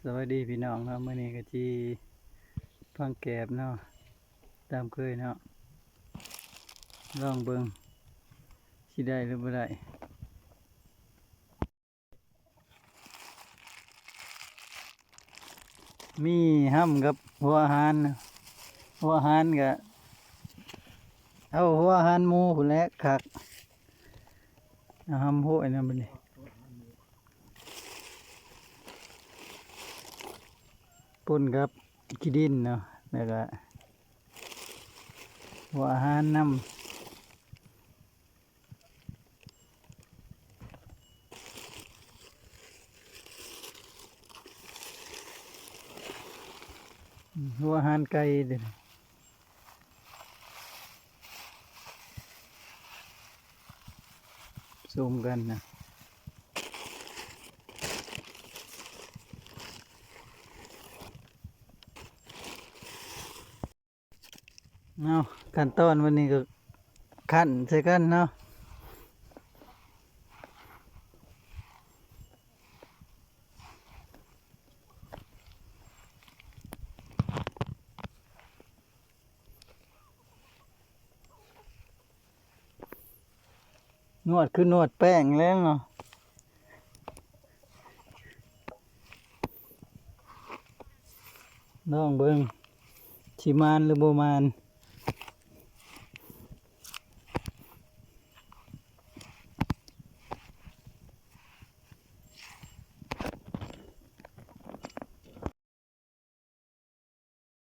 สวัสดีพี่น้องครับมื่อนี้ก็ที่ฟังแกบเนาะตามเคยเนาะลองเบิ่งสิได้หรือบ่ได้มีห้ำกับหัวอาหารนะหัวอาหารก็เอาหัวอาหารหมูพุ่นแหละคักเอาห้ำหัวไอ้นั่นบัดนี้ป่นกับขี้ดินเนาะแล้วก็หัวอาหารน้ำหัวอาหารไก่เด้อซูมกันนะเนาะขั้นตอนวันนี้ก็ขั้นใส่กันเนาะนวดคือนวดแป้งแล้วเนาะลองเบิ่งสิมานหรือบ่มาน